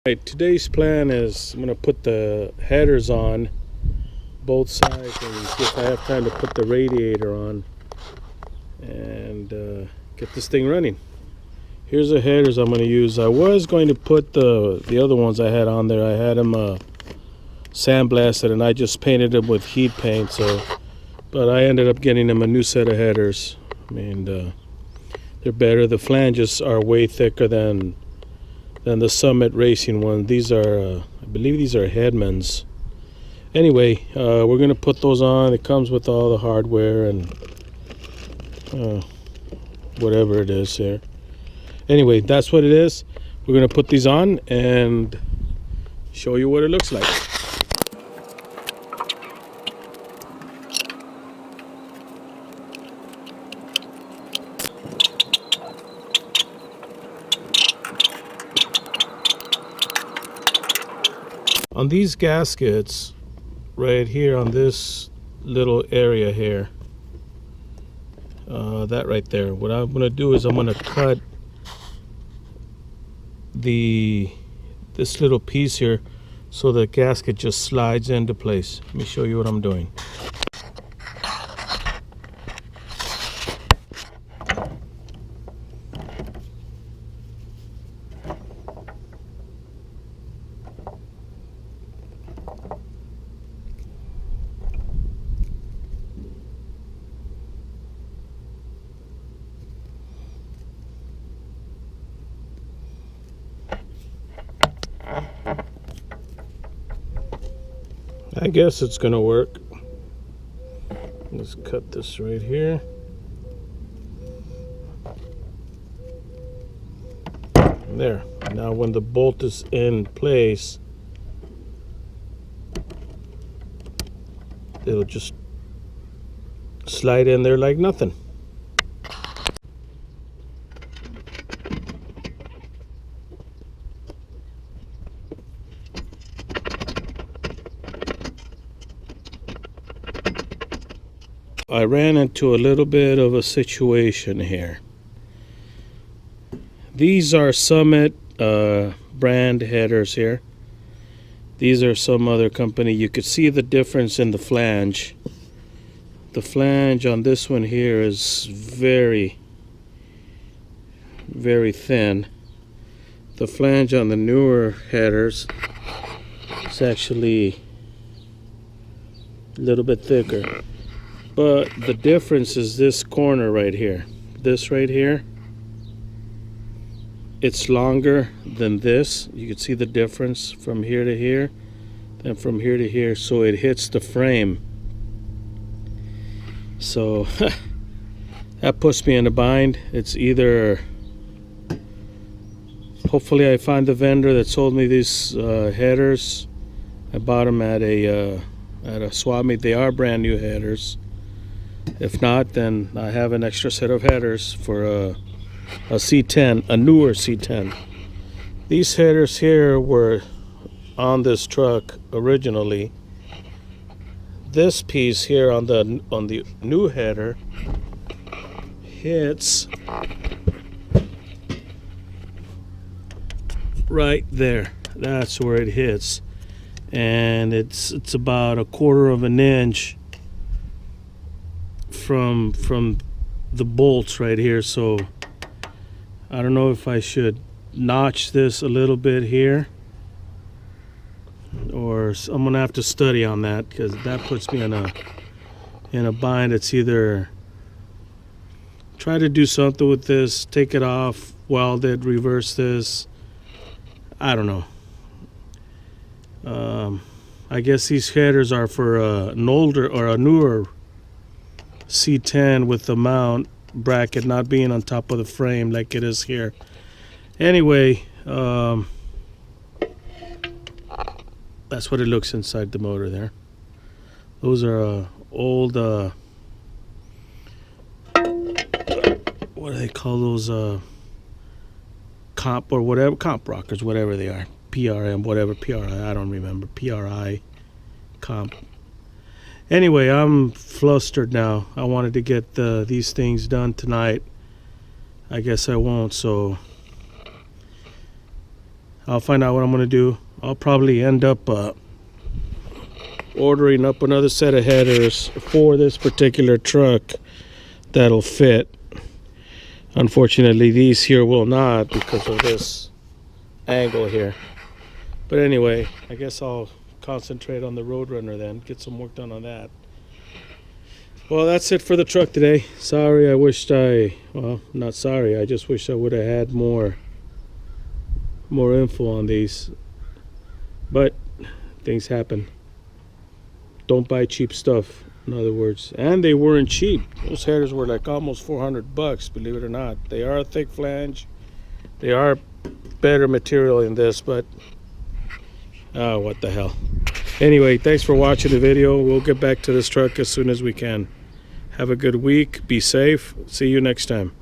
Right, today's plan is I'm going to put the headers on both sides and see if I have time to put the radiator on and get this thing running. Here's the headers I'm going to use. I was going to put the other ones I had on there. I had them sandblasted and I just painted them with heat paint. But I ended up getting them a new set of headers. I mean, they're better. The flanges are way thicker than the Summit Racing one. These are, I believe these are Headmans. Anyway, we're going to put those on. It comes with all the hardware and whatever it is here. Anyway, that's what it is. We're going to put these on and show you what it looks like. On these gaskets right here on this little area here, that right there, what I'm going to do is I'm going to cut this little piece here so the gasket just slides into place. Let me show you what I'm doing. I guess it's gonna work. Let's cut this right here. There. Now when the bolt is in place, it'll just slide in there like nothing. I ran into a little bit of a situation here. These are Summit brand headers here. These are some other company. You could see the difference in the flange. The flange on this one here is very, very thin. The flange on the newer headers is actually a little bit thicker. But the difference is this corner right here. This right here, it's longer than this. You can see the difference from here to here and from here to here. So it hits the frame. So that puts me in a bind. It's either, hopefully I find the vendor that sold me these headers. I bought them at a swap meet. They are brand new headers. If not, then I have an extra set of headers for a C10, a newer C10. These headers here were on this truck originally. This piece here on the new header hits right there. That's where it hits, and it's about 1/4 of an inch from the bolts right here. So I don't know if I should notch this a little bit here, or I'm gonna have to study on that, because that puts me in a bind. It's either try to do something with this, take it off, weld it, reverse this. I don't know. I guess these headers are for an older or a newer C10 with the mount bracket not being on top of the frame like it is here. Anyway, that's what it looks inside the motor there. Those are old what do they call those, comp or whatever, comp rockers, whatever they are, PRM, whatever, PRI, I don't remember, PRI comp. Anyway, I'm flustered now. I wanted to get these things done tonight. I guess I won't, so I'll find out what I'm gonna do. I'll probably end up ordering up another set of headers for this particular truck that'll fit. Unfortunately, these here will not because of this angle here. But anyway, I guess I'll concentrate on the Roadrunner then, get some work done on that. Well, that's it for the truck today. Sorry, well, not sorry, I just wish I would have had more info on these. But things happen. Don't buy cheap stuff, in other words. And they weren't cheap. Those headers were like almost $400, believe it or not. They are a thick flange. They are better material in this, but oh, what the hell. Anyway, thanks for watching the video. We'll get back to this truck as soon as we can. Have a good week. Be safe. See you next time.